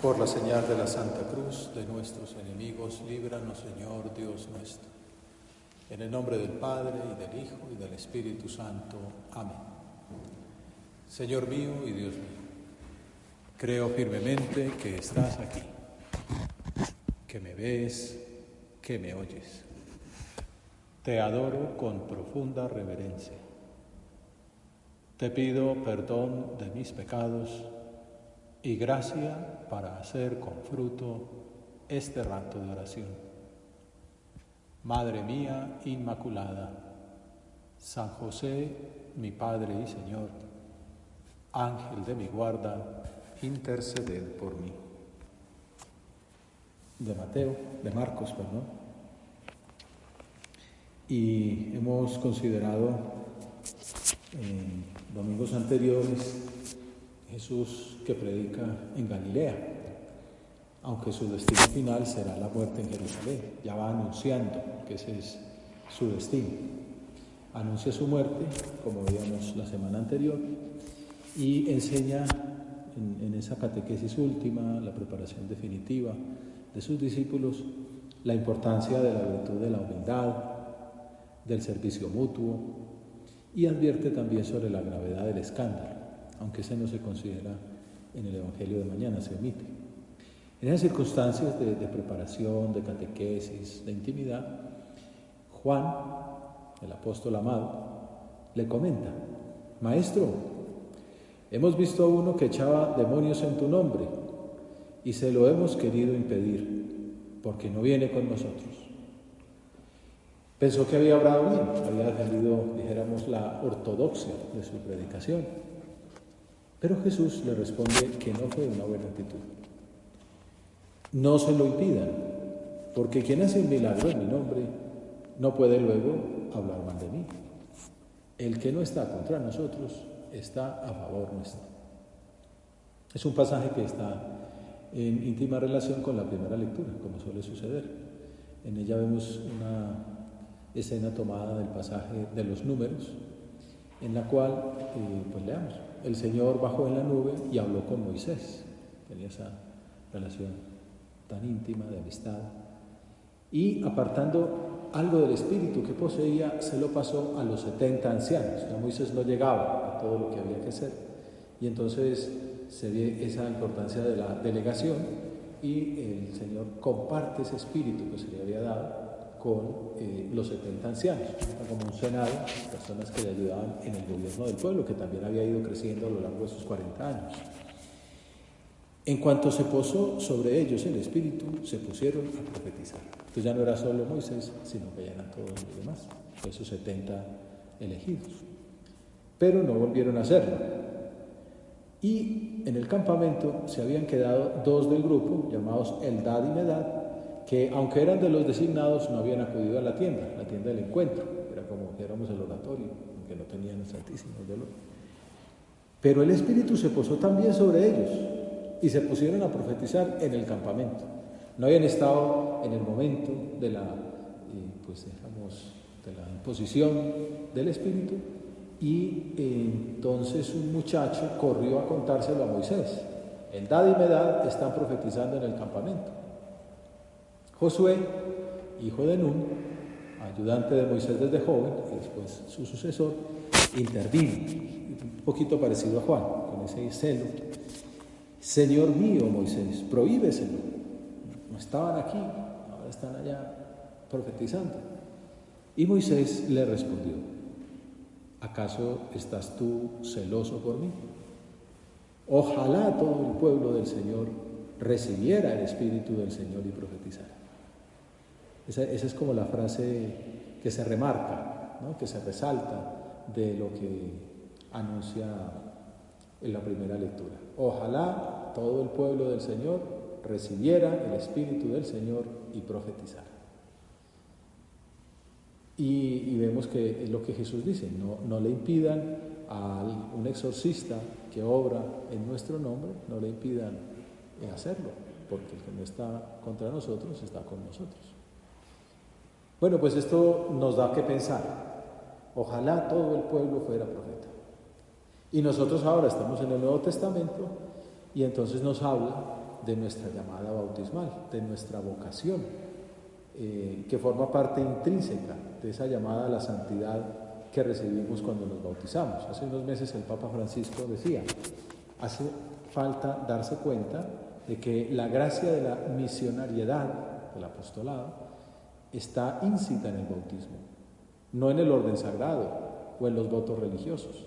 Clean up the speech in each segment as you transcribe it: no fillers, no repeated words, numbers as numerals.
Por la señal de la Santa Cruz de nuestros enemigos, líbranos, Señor Dios nuestro. En el nombre del Padre, y del Hijo, y del Espíritu Santo. Amén. Señor mío y Dios mío, creo firmemente que estás aquí, que me ves, que me oyes. Te adoro con profunda reverencia. Te pido perdón de mis pecados y gracia para hacer con fruto este rato de oración. Madre mía Inmaculada, San José, mi Padre y Señor, Ángel de mi guarda, interceded por mí. De Marcos, perdón. Y hemos considerado en domingos anteriores Jesús que predica en Galilea, aunque su destino final será la muerte en Jerusalén. Ya va anunciando que ese es su destino. Anuncia su muerte, como veíamos la semana anterior, y enseña en esa catequesis última, la preparación definitiva de sus discípulos, la importancia de la virtud de la humildad, del servicio mutuo, y advierte también sobre la gravedad del escándalo, aunque ese no se considera en el Evangelio de mañana, se omite. En esas circunstancias de preparación, de catequesis, de intimidad, Juan, el apóstol amado, le comenta: Maestro, hemos visto a uno que echaba demonios en tu nombre y se lo hemos querido impedir porque no viene con nosotros. Pensó que había hablado bien, había defendido, dijéramos, la ortodoxia de su predicación. Pero Jesús le responde que no fue una buena actitud. No se lo impidan, porque quien hace un milagro en mi nombre no puede luego hablar mal de mí. El que no está contra nosotros está a favor nuestro. Es un pasaje que está en íntima relación con la primera lectura, como suele suceder. En ella vemos una escena tomada del pasaje de los Números, en la cual, pues leamos, el Señor bajó en la nube y habló con Moisés. Tenía esa relación tan íntima de amistad. Y apartando algo del espíritu que poseía, se lo pasó a los 70 ancianos. Ya Moisés no llegaba a todo lo que había que hacer. Y entonces se ve esa importancia de la delegación y el Señor comparte ese espíritu que se le había dado con los 70 ancianos, como un senado, personas que le ayudaban en el gobierno del pueblo, que también había ido creciendo a lo largo de sus 40 años. En cuanto se posó sobre ellos el Espíritu, se pusieron a profetizar. Entonces ya no era solo Moisés, sino que ya eran todos los demás, esos 70 elegidos. Pero no volvieron a hacerlo. Y en el campamento se habían quedado 2 del grupo, llamados Eldad y Medad, que aunque eran de los designados, no habían acudido a la tienda del encuentro. Era como que éramos el oratorio, aunque no tenían el Santísimo dolor. Pero el Espíritu se posó también sobre ellos y se pusieron a profetizar en el campamento. No habían estado en el momento de la imposición del Espíritu, y entonces un muchacho corrió a contárselo a Moisés. Eldad y Medad están profetizando en el campamento. Josué, hijo de Nun, ayudante de Moisés desde joven, y después su sucesor, intervino, un poquito parecido a Juan, con ese celo. Señor mío, Moisés, prohíbeselo. No estaban aquí, ahora están allá profetizando. Y Moisés le respondió: ¿acaso estás tú celoso por mí? Ojalá todo el pueblo del Señor recibiera el Espíritu del Señor y profetizara. Esa es como la frase que se remarca, ¿no?, que se resalta de lo que anuncia en la primera lectura. Ojalá todo el pueblo del Señor recibiera el Espíritu del Señor y profetizara. Y vemos que es lo que Jesús dice: no le impidan a un exorcista que obra en nuestro nombre, no le impidan hacerlo, porque el que no está contra nosotros está con nosotros. Bueno, pues esto nos da que pensar. Ojalá todo el pueblo fuera profeta. Y nosotros ahora estamos en el Nuevo Testamento y entonces nos habla de nuestra llamada bautismal, de nuestra vocación, que forma parte intrínseca de esa llamada a la santidad que recibimos cuando nos bautizamos. Hace unos meses el Papa Francisco decía, hace falta darse cuenta de que la gracia de la misionariedad, del apostolado, está íncita en el bautismo, no en el orden sagrado o en los votos religiosos.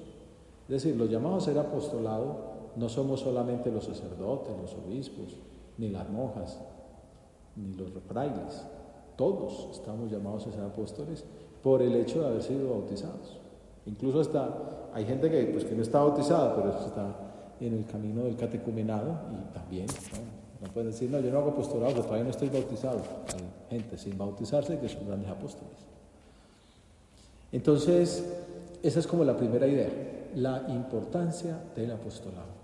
Es decir, los llamados a ser apostolado no somos solamente los sacerdotes, los obispos, ni las monjas, ni los frailes. Todos estamos llamados a ser apóstoles por el hecho de haber sido bautizados. Incluso hasta hay gente que no está bautizada, pero está en el camino del catecumenado y también, no pueden decir, no, yo no hago apostolado, porque todavía no estoy bautizado. Hay gente sin bautizarse que son grandes apóstoles. Entonces, esa es como la primera idea, la importancia del apostolado.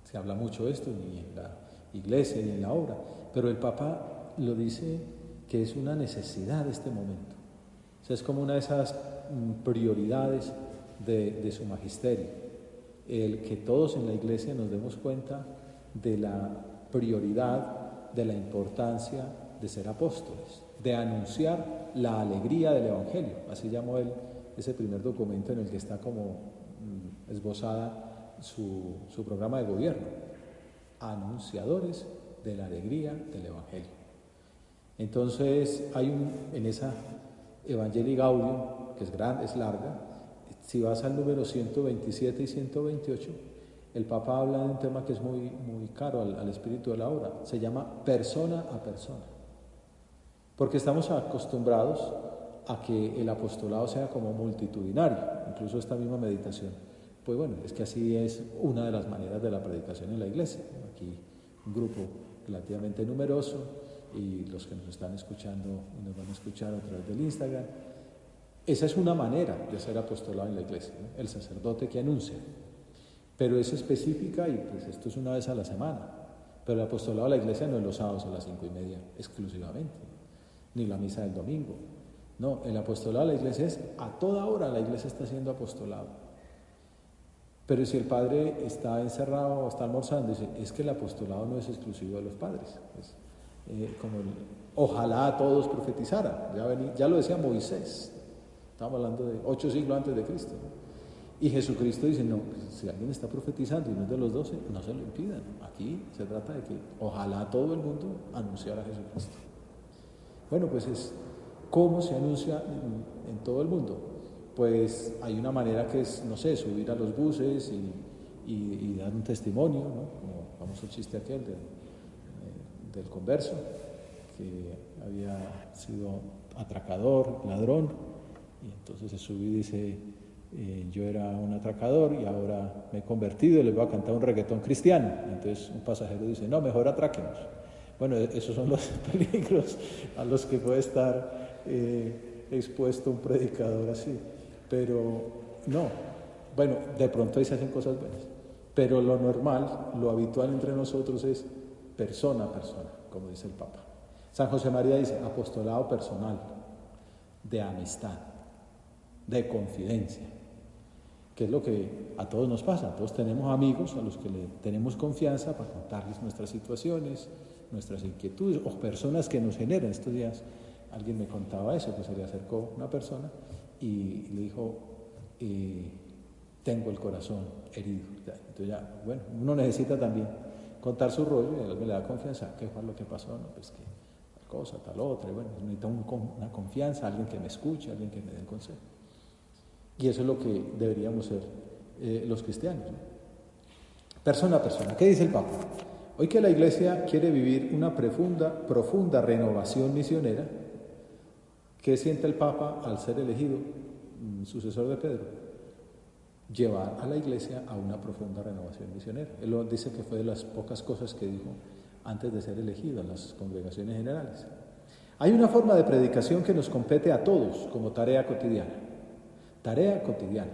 Se habla mucho de esto ni en la iglesia ni en la obra, pero el Papa lo dice que es una necesidad de este momento. O sea, es como una de esas prioridades de su magisterio, el que todos en la iglesia nos demos cuenta de la prioridad, de la importancia de ser apóstoles, de anunciar la alegría del Evangelio. Así llamó él ese primer documento en el que está como esbozada su programa de gobierno, anunciadores de la alegría del Evangelio. Entonces hay en esa Evangelii Gaudium, que es grande, es larga, si vas al número 127 y 128, el Papa habla de un tema que es muy, muy caro al espíritu de la obra, se llama persona a persona, porque estamos acostumbrados a que el apostolado sea como multitudinario, incluso esta misma meditación. Pues bueno, es que así es una de las maneras de la predicación en la iglesia. Aquí un grupo relativamente numeroso y los que nos están escuchando y nos van a escuchar a través del Instagram. Esa es una manera de hacer apostolado en la iglesia, ¿no? El sacerdote que anuncia. Pero es específica y pues esto es una vez a la semana. Pero el apostolado de la iglesia no es los sábados a las 5:30 exclusivamente, ni la misa del domingo. No, el apostolado de la iglesia es a toda hora la iglesia está haciendo apostolado. Pero si el padre está encerrado o está almorzando, dice, es que el apostolado no es exclusivo de los padres. Ojalá todos profetizaran. Ya lo decía Moisés. Estamos hablando de 8 siglos antes de Cristo. Y Jesucristo dice, no, pues, si alguien está profetizando y no es de los 12, no se lo impidan. Aquí se trata de que ojalá todo el mundo anunciara a Jesucristo. Bueno, pues es cómo se anuncia en todo el mundo. Pues hay una manera que es, no sé, subir a los buses y dar un testimonio, ¿no? Como el famoso chiste aquel del converso, que había sido atracador, ladrón, y entonces se sube y dice, yo era un atracador y ahora me he convertido y les voy a cantar un reggaetón cristiano. Entonces un pasajero dice, no, mejor atráquenos. Bueno, esos son los peligros a los que puede estar expuesto un predicador así. Pero no, bueno, de pronto ahí se hacen cosas buenas, pero lo normal, lo habitual entre nosotros es persona a persona, como dice el Papa. San José María dice apostolado personal, de amistad, de confidencia, que es lo que a todos nos pasa. Todos tenemos amigos a los que le tenemos confianza para contarles nuestras situaciones, nuestras inquietudes, o personas que nos generan. Estos días alguien me contaba eso, que se le acercó una persona y le dijo, tengo el corazón herido. Entonces ya, bueno, uno necesita también contar su rollo y él me da confianza. ¿Qué fue lo que pasó? No, pues que tal cosa, tal otra. Y bueno, necesito una confianza, alguien que me escuche, alguien que me dé el consejo. Y eso es lo que deberíamos ser los cristianos, ¿no? Persona a persona. ¿Qué dice el Papa? Hoy que la Iglesia quiere vivir una profunda renovación misionera, ¿qué siente el Papa al ser elegido sucesor de Pedro? Llevar a la Iglesia a una profunda renovación misionera. Él lo dice que fue de las pocas cosas que dijo antes de ser elegido en las congregaciones generales. Hay una forma de predicación que nos compete a todos como tarea cotidiana. Tarea cotidiana.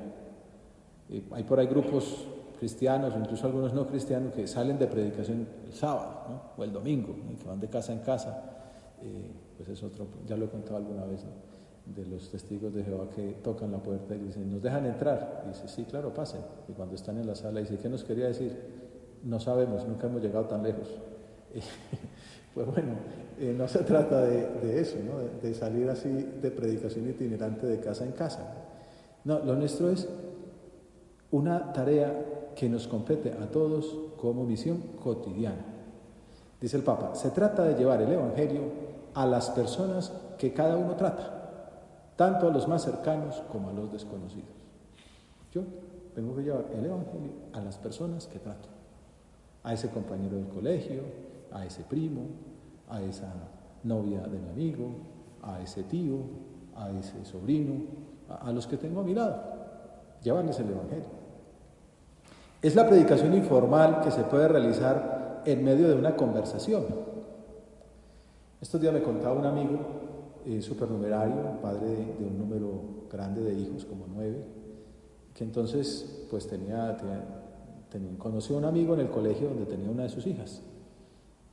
Hay por ahí grupos cristianos o incluso algunos no cristianos que salen de predicación el sábado, ¿no? O el domingo, ¿no? Que van de casa en casa. Pues es otro, ya lo he contado alguna vez, ¿no? De los testigos de Jehová que tocan la puerta y dicen, ¿nos dejan entrar? Y dice, sí, claro, pasen. Y cuando están en la sala dice, ¿qué nos quería decir? no sabemos, nunca hemos llegado tan lejos. Pues bueno, no se trata de eso, ¿no? De salir así de predicación itinerante de casa en casa. No, lo nuestro es una tarea que nos compete a todos como misión cotidiana. Dice el Papa, se trata de llevar el Evangelio a las personas que cada uno trata, tanto a los más cercanos como a los desconocidos. Yo tengo que llevar el Evangelio a las personas que trato, a ese compañero del colegio, a ese primo, a esa novia de mi amigo, a ese tío, a ese sobrino, a los que tengo a mi lado, llevarles el Evangelio. Es la predicación informal que se puede realizar en medio de una conversación. Estos días me contaba un amigo supernumerario, padre de un número grande de hijos, como 9, que entonces pues conoció a un amigo en el colegio donde tenía una de sus hijas.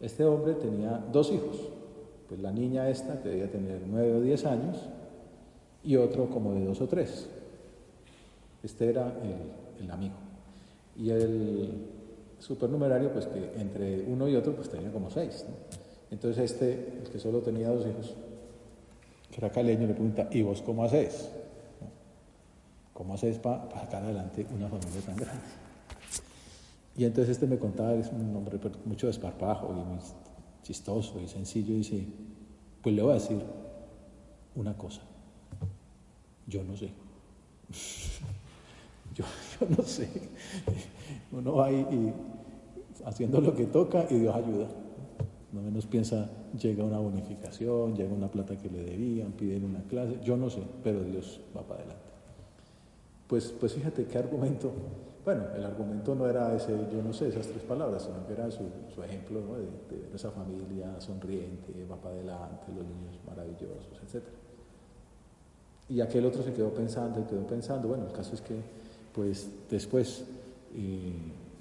Este hombre tenía 2 hijos, pues la niña esta que debía tener 9 o 10 años y otro como de 2 o 3. Este era el amigo. Y el supernumerario, pues que entre uno y otro pues tenía como 6, ¿no? Entonces el que solo tenía 2 hijos, que era caleño, le pregunta, ¿y vos cómo haces? ¿Cómo haces para sacar adelante una familia tan grande? Y entonces me contaba, es un hombre mucho desparpajo y muy chistoso y sencillo, y dice, pues le voy a decir una cosa, yo no sé. yo no sé. Uno va ahí haciendo lo que toca y Dios ayuda. No menos piensa, llega una bonificación, llega una plata que le debían, piden una clase, yo no sé, pero Dios va para adelante. Pues fíjate qué argumento. Bueno, el argumento no era ese, yo no sé, esas 3 palabras, sino que era su ejemplo, ¿no? de esa familia sonriente, va para adelante, los niños maravillosos, etc. Y aquel otro se quedó pensando. Bueno, el caso es que pues después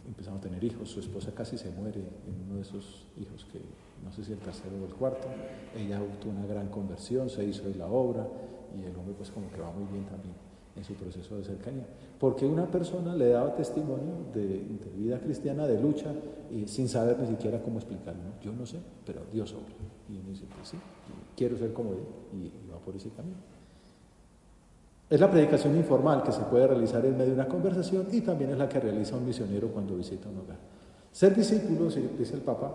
empezamos a tener hijos. Su esposa casi se muere en uno de esos hijos, que no sé si el tercero o el cuarto. Ella tuvo una gran conversión, se hizo de la obra, y el hombre pues como que va muy bien también en su proceso de cercanía, porque una persona le daba testimonio de vida cristiana, de lucha, sin saber ni siquiera cómo explicarlo, ¿no? Yo no sé, pero Dios obra. Y uno dice, pues sí, quiero ser como él, y va por ese camino. Es la predicación informal que se puede realizar en medio de una conversación, y también es la que realiza un misionero cuando visita un hogar. Ser discípulo, dice el Papa,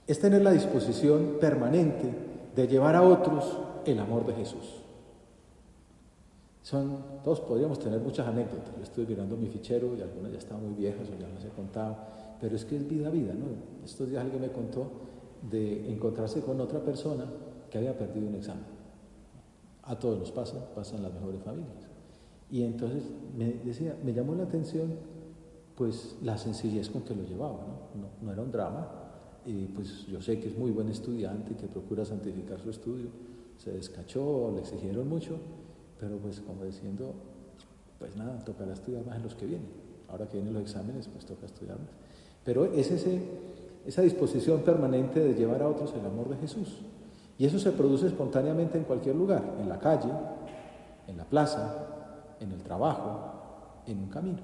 es tener la disposición permanente de llevar a otros el amor de Jesús. Todos podríamos tener muchas anécdotas. Yo estoy mirando mi fichero y algunas ya están muy viejas o ya las he contado, pero es que es vida, ¿no? Estos días alguien me contó de encontrarse con otra persona que había perdido un examen. A todos nos pasan las mejores familias. Y entonces me llamó la atención pues la sencillez con que lo llevaba, ¿no? No era un drama, y pues yo sé que es muy buen estudiante y que procura santificar su estudio. Se descachó, le exigieron mucho, pero pues como diciendo, pues nada, tocará estudiar más en los que vienen. Ahora que vienen los exámenes, pues toca estudiar más. Pero es esa disposición permanente de llevar a otros el amor de Jesús. Y eso se produce espontáneamente en cualquier lugar, en la calle, en la plaza, en el trabajo, en un camino.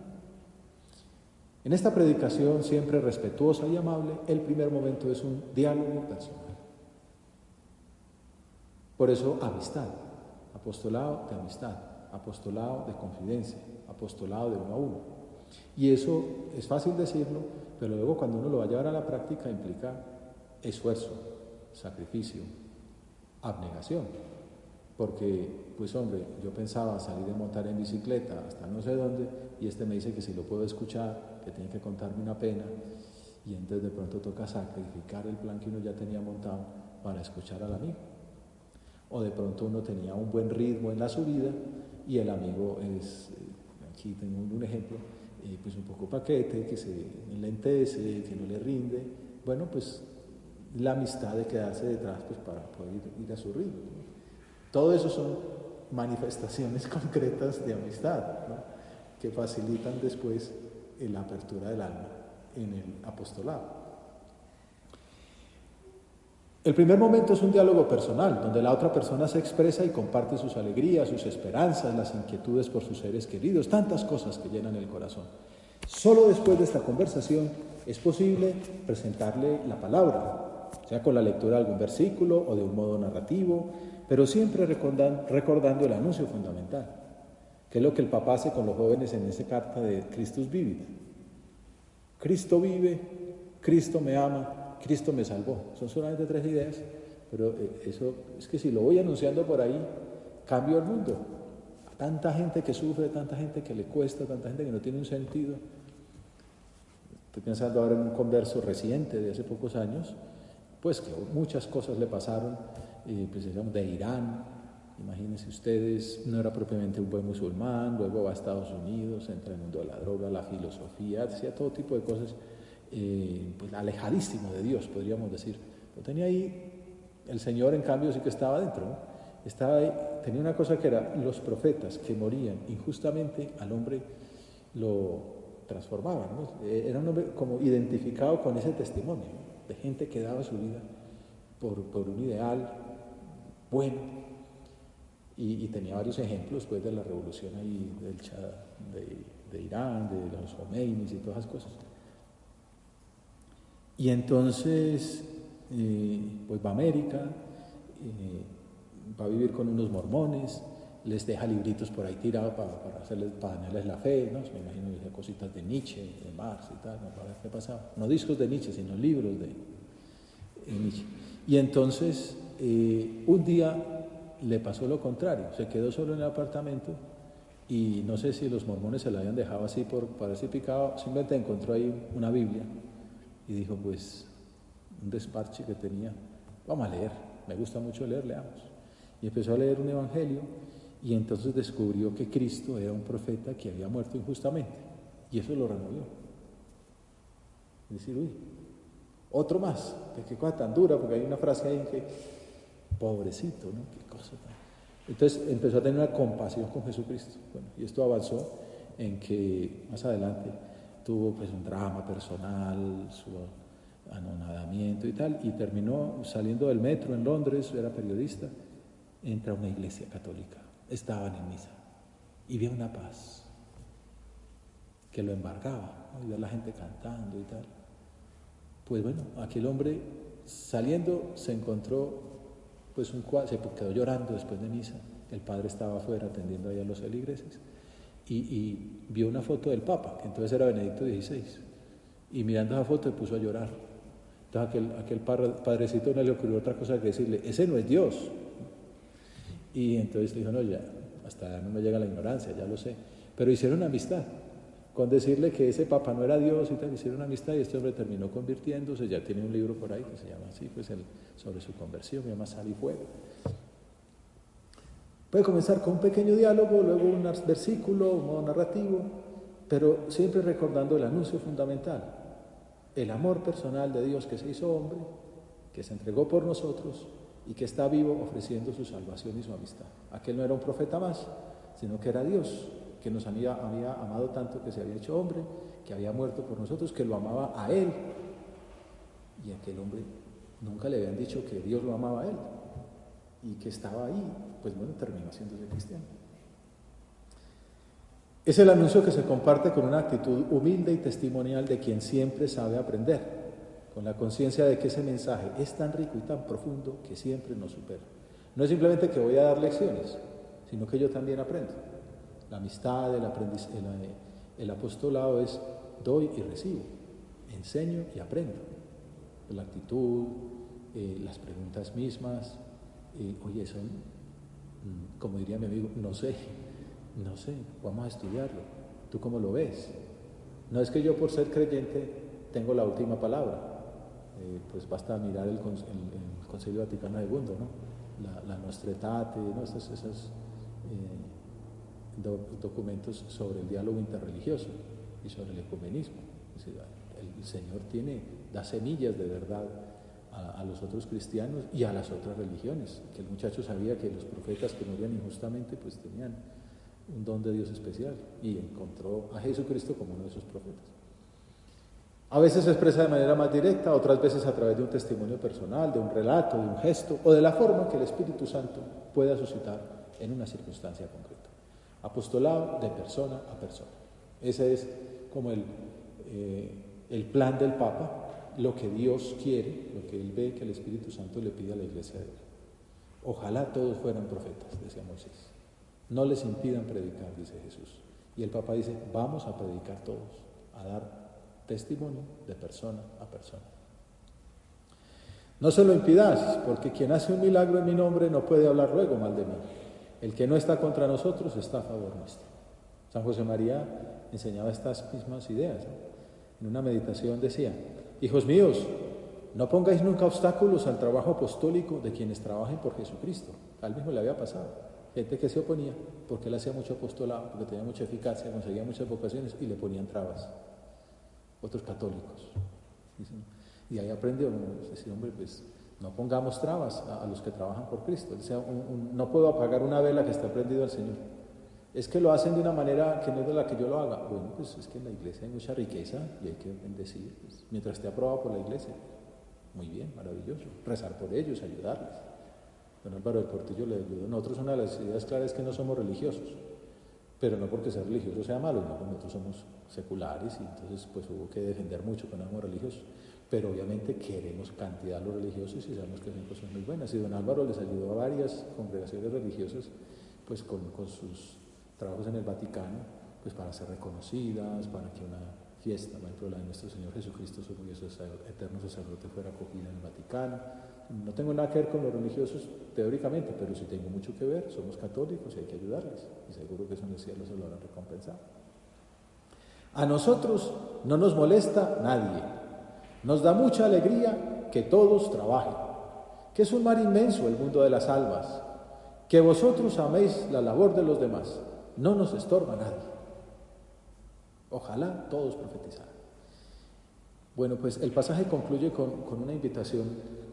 En esta predicación, siempre respetuosa y amable, el primer momento es un diálogo personal. Por eso, amistad. Apostolado de amistad, apostolado de confidencia, apostolado de uno a uno. Y eso es fácil decirlo, pero luego cuando uno lo va a llevar a la práctica implica esfuerzo, sacrificio, abnegación. Porque, pues hombre, yo pensaba salir a montar en bicicleta hasta no sé dónde, y me dice que si lo puedo escuchar, que tiene que contarme una pena, y entonces de pronto toca sacrificar el plan que uno ya tenía montado para escuchar al amigo. O de pronto uno tenía un buen ritmo en la subida y el amigo es, aquí tengo un ejemplo, pues un poco paquete, que se enlentece, que no le rinde. Bueno, pues la amistad de quedarse detrás pues para poder ir a su ritmo, ¿no? Todo eso son manifestaciones concretas de amistad, ¿no? Que facilitan después la apertura del alma en el apostolado. El primer momento es un diálogo personal, donde la otra persona se expresa y comparte sus alegrías, sus esperanzas, las inquietudes por sus seres queridos, tantas cosas que llenan el corazón. Solo después de esta conversación Es posible presentarle la palabra, sea con la lectura de algún versículo o de un modo narrativo, pero siempre recordando el anuncio fundamental, que es lo que el Papa hace con los jóvenes en esa carta de Christus Vivit. Cristo vive, Cristo me ama, Cristo me salvó. Son solamente 3 ideas, pero eso es que si lo voy anunciando por ahí, cambio el mundo. A tanta gente que sufre, tanta gente que le cuesta, tanta gente que no tiene un sentido. Estoy pensando ahora en un converso reciente de hace pocos años, pues que muchas cosas le pasaron, pues digamos de Irán. Imagínense ustedes, no era propiamente un buen musulmán, luego va a Estados Unidos, entra en el mundo de la droga, la filosofía, hacía todo tipo de cosas, pues alejadísimo de Dios, podríamos decir. Lo tenía ahí, el Señor en cambio sí que estaba dentro, ¿no? Estaba ahí, tenía una cosa que era los profetas que morían injustamente, al hombre lo transformaban, ¿no? Era un hombre como identificado con ese testimonio, ¿no? De gente que daba su vida por un ideal bueno. Y tenía varios ejemplos pues, de la revolución ahí del Shah de Irán, de los Khomeinis y todas esas cosas. Y entonces pues va a América, va a vivir con unos mormones, les deja libritos por ahí tirados para ganarles la fe, ¿no? Me imagino que cositas de Nietzsche, de Marx y tal, ¿no? Para ver qué pasaba. No discos de Nietzsche, sino libros de Nietzsche. Y entonces un día le pasó lo contrario, se quedó solo en el apartamento y no sé si los mormones se la habían dejado así para así picado, simplemente encontró ahí una Biblia y dijo pues un desparche que tenía, vamos a leer, me gusta mucho leer, leamos. Y empezó a leer un evangelio y entonces descubrió que Cristo era un profeta que había muerto injustamente y eso lo removió. Es decir, uy, otro más, qué cosa tan dura, porque hay una frase ahí que pobrecito, ¿no? Qué cosa tan... Entonces empezó a tener una compasión con Jesucristo. Bueno, y esto avanzó en que más adelante tuvo pues un drama personal, su anonadamiento y tal, y terminó saliendo del metro en Londres, era periodista, entra a una iglesia católica, estaban en misa y vio una paz que lo embargaba, ¿no? Y ver la gente cantando y tal. Pues bueno, aquel hombre saliendo se encontró pues un cuadro, se quedó llorando después de misa, el padre estaba afuera atendiendo ahí a los feligreses y vio una foto del Papa, que entonces era Benedicto XVI, y mirando esa foto se puso a llorar. Entonces aquel padrecito no le ocurrió otra cosa que decirle, ese no es Dios. Y entonces le dijo, no, ya, hasta no me llega la ignorancia, ya lo sé, pero hicieron amistad. Con decirle que ese Papa no era Dios y tal, hicieron amistad y este hombre terminó convirtiéndose, ya tiene un libro por ahí que se llama así, pues sobre su conversión, se llama Sal y Fuego. Puede comenzar con un pequeño diálogo, luego un versículo, un modo narrativo, pero siempre recordando el anuncio fundamental, el amor personal de Dios que se hizo hombre, que se entregó por nosotros y que está vivo ofreciendo su salvación y su amistad. Aquel no era un profeta más, sino que era Dios, que nos había amado tanto que se había hecho hombre, que había muerto por nosotros, que lo amaba a Él. Y aquel hombre nunca le habían dicho que Dios lo amaba a Él y que estaba ahí, pues bueno, terminó haciéndose cristiano. Es el anuncio que se comparte con una actitud humilde y testimonial de quien siempre sabe aprender, con la conciencia de que ese mensaje es tan rico y tan profundo que siempre nos supera. No es simplemente que voy a dar lecciones, sino que yo también aprendo. La amistad, el apostolado es doy y recibo, enseño y aprendo. La actitud, las preguntas mismas, oye, son, como diría mi amigo, no sé, vamos a estudiarlo. ¿Tú cómo lo ves? No es que yo por ser creyente tengo la última palabra, pues basta mirar el Concilio Vaticano II, ¿no? La Nostra Aetate, ¿no? Esas documentos sobre el diálogo interreligioso y sobre el ecumenismo. Es decir, el Señor da semillas de verdad a los otros cristianos y a las otras religiones, que el muchacho sabía que los profetas que morían injustamente pues tenían un don de Dios especial y encontró a Jesucristo como uno de esos profetas. A veces se expresa de manera más directa, otras veces a través de un testimonio personal, de un relato, de un gesto o de la forma que el Espíritu Santo pueda suscitar en una circunstancia concreta. Apostolado de persona a persona. Ese es como el plan del Papa, lo que Dios quiere, lo que Él ve que el Espíritu Santo le pide a la Iglesia de Él. Ojalá todos fueran profetas, decía Moisés. No les impidan predicar, dice Jesús. Y el Papa dice, vamos a predicar todos, a dar testimonio de persona a persona. No se lo impidáis, porque quien hace un milagro en mi nombre no puede hablar luego mal de mí. El que no está contra nosotros está a favor nuestro. San José María enseñaba estas mismas ideas, ¿no? En una meditación decía, hijos míos, no pongáis nunca obstáculos al trabajo apostólico de quienes trabajen por Jesucristo. A él mismo le había pasado. Gente que se oponía porque él hacía mucho apostolado, porque tenía mucha eficacia, conseguía muchas vocaciones y le ponían trabas. Otros católicos. Y ahí aprendió, decir, hombre, pues no pongamos trabas a los que trabajan por Cristo. Él decía, no puedo apagar una vela que está prendida al Señor. Es que lo hacen de una manera que no es de la que yo lo haga. Bueno, pues es que en la iglesia hay mucha riqueza y hay que bendecir. Pues, mientras esté aprobado por la iglesia. Muy bien, maravilloso. Rezar por ellos, ayudarles. Don Álvaro del Portillo le ayudó. Nosotros una de las ideas claras es que no somos religiosos. Pero no porque ser religioso sea malo, no, nosotros somos seculares y entonces pues hubo que defender mucho que no somos religiosos. Pero obviamente queremos cantidad de los religiosos y sabemos que son cosas muy buenas. Y don Álvaro les ayudó a varias congregaciones religiosas pues con sus trabajos en el Vaticano, pues para ser reconocidas, para que una fiesta, por ejemplo la de nuestro Señor Jesucristo, su eterno sacerdote, fuera acogida en el Vaticano. No tengo nada que ver con los religiosos teóricamente, pero sí tengo mucho que ver, somos católicos y hay que ayudarles, y seguro que eso en el cielo se lo habrán recompensado. A nosotros no nos molesta nadie, nos da mucha alegría que todos trabajen, que es un mar inmenso el mundo de las almas, que vosotros améis la labor de los demás. No nos estorba nadie. Ojalá todos profetizaran. Bueno, pues el pasaje concluye con una invitación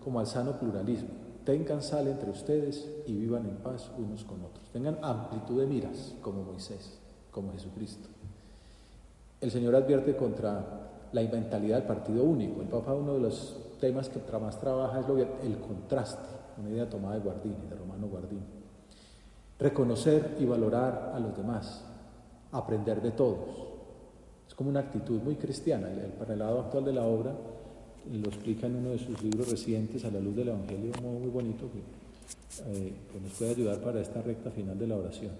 como al sano pluralismo. Tengan sal entre ustedes y vivan en paz unos con otros. Tengan amplitud de miras, como Moisés, como Jesucristo. El Señor advierte contra la mentalidad del partido único. El Papa, uno de los temas que más trabaja es el contraste, una idea tomada de Guardini, de Romano Guardini. Reconocer y valorar a los demás, aprender de todos. Es como una actitud muy cristiana. El prelado actual de la obra lo explica en uno de sus libros recientes, A la luz del Evangelio, muy bonito, que nos puede ayudar para esta recta final de la oración.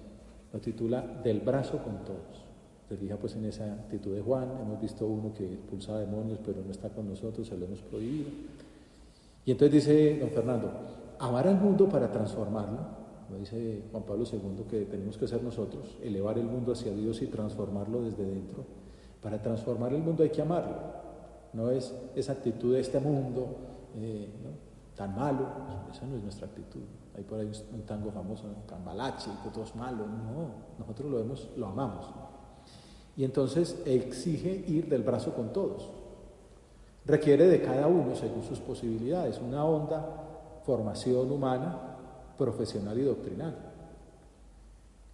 Lo titula Del brazo con todos. Se fija pues en esa actitud de Juan. Hemos visto uno que expulsa demonios, pero no está con nosotros, se lo hemos prohibido. Y entonces dice don Fernando, amar al mundo para transformarlo. Lo dice Juan Pablo II, que tenemos que ser nosotros, elevar el mundo hacia Dios y transformarlo desde dentro. Para transformar el mundo hay que amarlo. No es esa actitud de este mundo ¿no? tan malo, esa no es nuestra actitud. Hay por ahí un tango famoso, Cambalache, que todo es malo. No, nosotros lo amamos. Y entonces exige ir del brazo con todos. Requiere de cada uno según sus posibilidades, una honda formación humana, profesional y doctrinal.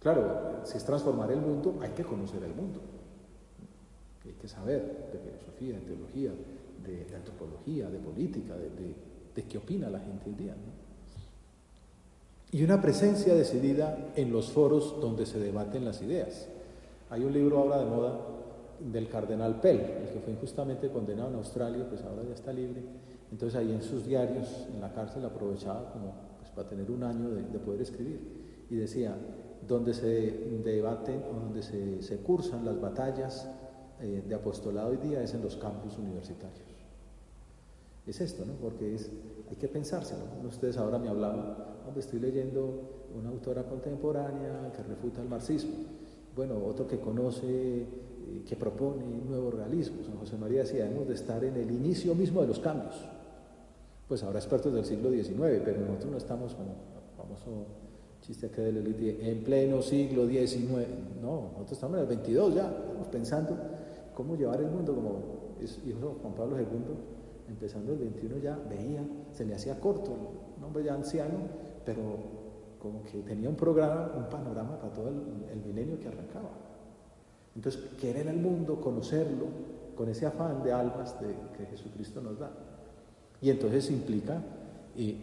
Claro, si es transformar el mundo, hay que conocer el mundo. Hay que saber de filosofía, de teología, de antropología, de política, de qué opina la gente hoy día, ¿no? Y una presencia decidida en los foros donde se debaten las ideas. Hay un libro ahora de moda del cardenal Pell, el que fue injustamente condenado en Australia, pues ahora ya está libre. Entonces ahí en sus diarios, en la cárcel, aprovechaba como para tener un año de poder escribir, y decía, donde se debaten o donde se cursan las batallas de apostolado hoy día es en los campus universitarios. Es esto, ¿no? Porque hay que pensárselo. Ustedes ahora me hablaban, estoy leyendo una autora contemporánea que refuta el marxismo. Bueno, otro que conoce, que propone un nuevo realismo. San José María decía, debemos de estar en el inicio mismo de los cambios. Pues ahora expertos del siglo XIX, pero nosotros no estamos, como el famoso chiste acá de la élite, en pleno siglo XIX. No, nosotros estamos en el XXII ya, estamos pensando cómo llevar el mundo, como dijo Juan Pablo II, empezando el XXI ya veía, se le hacía corto, un hombre ya anciano, pero como que tenía un programa, un panorama para todo el milenio que arrancaba. Entonces, querer el mundo, conocerlo, con ese afán de almas que Jesucristo nos da. Y entonces implica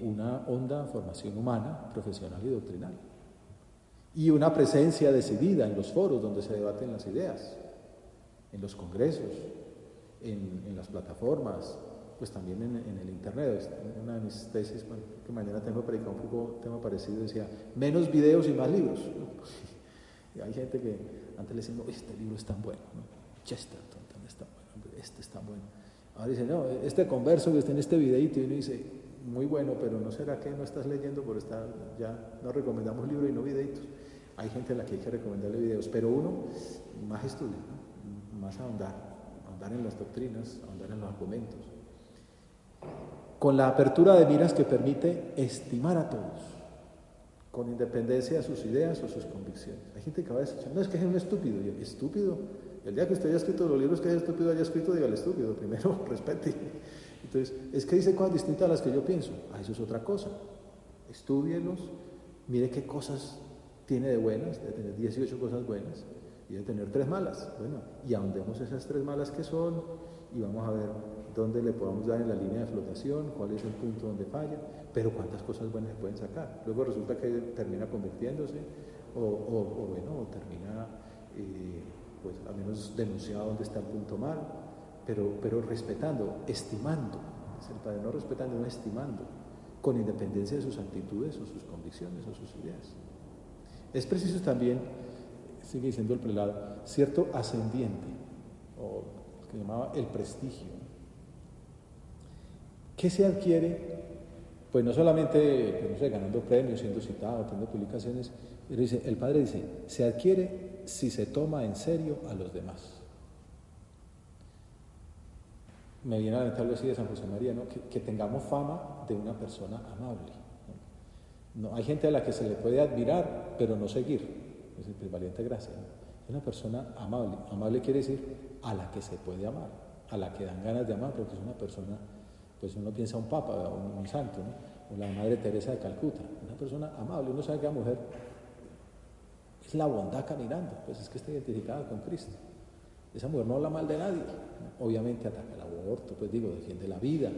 una honda formación humana, profesional y doctrinal. Y una presencia decidida en los foros donde se debaten las ideas, en los congresos, en las plataformas, pues también en el internet. Una de mis tesis, que mañana tengo que predicar un poco tema parecido, decía, menos videos y más libros. Y hay gente que antes le decían, este libro es tan bueno, ¿no? Chesterton también está bueno, este es tan bueno. Ahora dice, no, este converso que está en este videito, y uno dice, muy bueno, pero ¿no será que no estás leyendo por estar, ya no recomendamos libros y no videitos? Hay gente a la que hay que recomendarle videos, pero uno más estudia, ¿no? Más ahondar en las doctrinas, ahondar en los argumentos. Con la apertura de miras que permite estimar a todos, con independencia de sus ideas o sus convicciones. Hay gente que va a decir, no, es que es un estúpido. Y estúpido, el día que usted haya escrito los libros que es estúpido, haya escrito, dígale estúpido, primero respete. Entonces, es que dice cosas distintas a las que yo pienso. Eso es otra cosa. Estúdielos, mire qué cosas tiene de buenas, de tener 18 cosas buenas y de tener 3 malas. Bueno, y ahondemos esas 3 malas que son y vamos a ver dónde le podemos dar en la línea de flotación, cuál es el punto donde falla, pero cuántas cosas buenas se pueden sacar. Luego resulta que termina convirtiéndose o termina, pues al menos denunciado dónde está el punto mal, pero respetando, estimando, es el Padre, no respetando, no estimando, con independencia de sus actitudes o sus convicciones o sus ideas. Es preciso también, sigue diciendo el prelado, cierto ascendiente, o que llamaba el prestigio. ¿Qué se adquiere? Pues no solamente, pues no sé, ganando premios, siendo citado, teniendo publicaciones, pero dice, el Padre dice, se adquiere si se toma en serio a los demás. Me viene a la mente algo así de San José María, ¿no? Que tengamos fama de una persona amable. No, hay gente a la que se le puede admirar, pero no seguir. Es el prevaliente gracia, ¿no? Es una persona amable. Amable quiere decir a la que se puede amar, a la que dan ganas de amar, porque es una persona, pues uno piensa un papa, un santo, ¿no? O la Madre Teresa de Calcuta, una persona amable. Uno sabe que la mujer es la bondad caminando, pues es que está identificada con Cristo. Esa mujer no habla mal de nadie, ¿no? Obviamente ataca el aborto, pues digo, defiende la vida,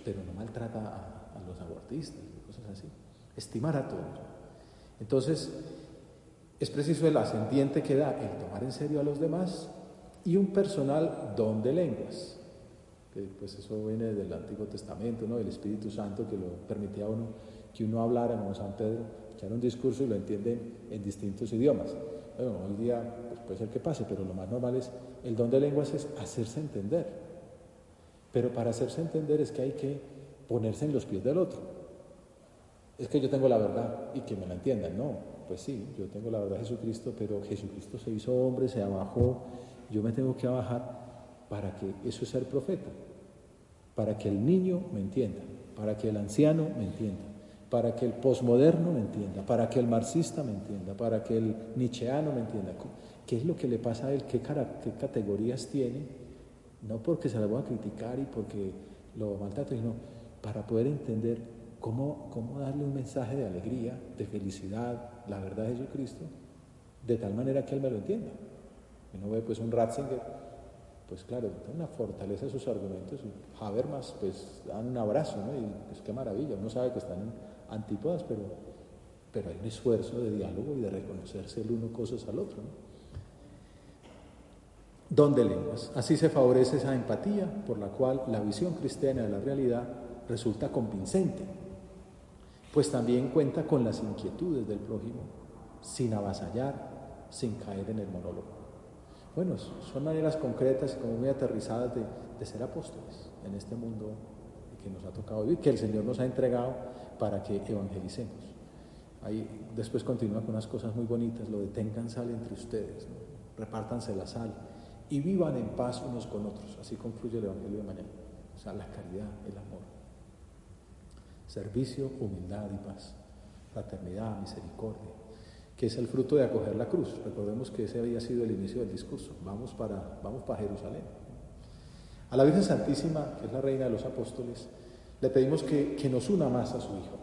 pero no maltrata a los abortistas, cosas así. Estimar a todos. Entonces, es preciso el ascendiente que da el tomar en serio a los demás y un personal don de lenguas, que pues eso viene del Antiguo Testamento, ¿no? El Espíritu Santo que lo permitía a uno, que uno hablara como San Pedro, echar un discurso y lo entienden en distintos idiomas. Bueno, hoy día pues puede ser que pase, pero lo más normal es, el don de lenguas es hacerse entender. Pero para hacerse entender es que hay que ponerse en los pies del otro. Es que yo tengo la verdad y que me la entiendan. No, pues sí, yo tengo la verdad de Jesucristo, pero Jesucristo se hizo hombre, se abajó, yo me tengo que abajar para que eso es ser profeta, para que el niño me entienda, para que el anciano me entienda, para que el posmoderno me entienda, para que el marxista me entienda, para que el nietzscheano me entienda. ¿Qué es lo que le pasa a él? ¿Qué categorías tiene? No porque se la voy a criticar y porque lo maltrato, sino para poder entender cómo darle un mensaje de alegría, de felicidad, la verdad de Jesucristo, de tal manera que él me lo entienda. Uno ve pues un Ratzinger, pues claro, tiene una fortaleza de sus argumentos, y Habermas pues dan un abrazo, ¿no? Y pues qué maravilla, uno sabe que están en antípodas, pero hay un esfuerzo de diálogo y de reconocerse el uno cosas al otro, ¿no? Don de lenguas. Así se favorece esa empatía por la cual la visión cristiana de la realidad resulta convincente, pues también cuenta con las inquietudes del prójimo, sin avasallar, sin caer en el monólogo. Bueno, son maneras concretas y como muy aterrizadas de ser apóstoles en este mundo que nos ha tocado vivir, que el Señor nos ha entregado para que evangelicemos. Ahí después continúa con unas cosas muy bonitas, lo de tengan sal entre ustedes, ¿no? Repártanse la sal y vivan en paz unos con otros. Así concluye el Evangelio de mañana. O sea, la caridad, el amor. Servicio, humildad y paz. Fraternidad, misericordia, que es el fruto de acoger la cruz. Recordemos que ese había sido el inicio del discurso. Vamos para Jerusalén. A la Virgen Santísima, que es la Reina de los Apóstoles, le pedimos que nos una más a su Hijo,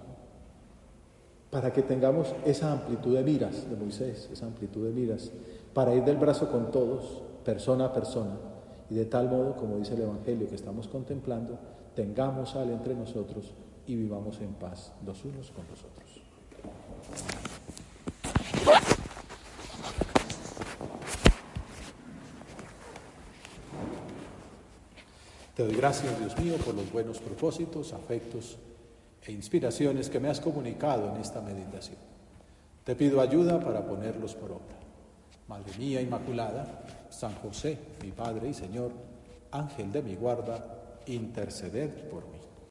para que tengamos esa amplitud de miras de Moisés, esa amplitud de miras, para ir del brazo con todos, persona a persona, y de tal modo, como dice el Evangelio que estamos contemplando, tengamos sal entre nosotros y vivamos en paz los unos con los otros. Te doy gracias, Dios mío, por los buenos propósitos, afectos e inspiraciones que me has comunicado en esta meditación. Te pido ayuda para ponerlos por obra. Madre mía Inmaculada, San José, mi Padre y Señor, Ángel de mi guarda, interceded por mí.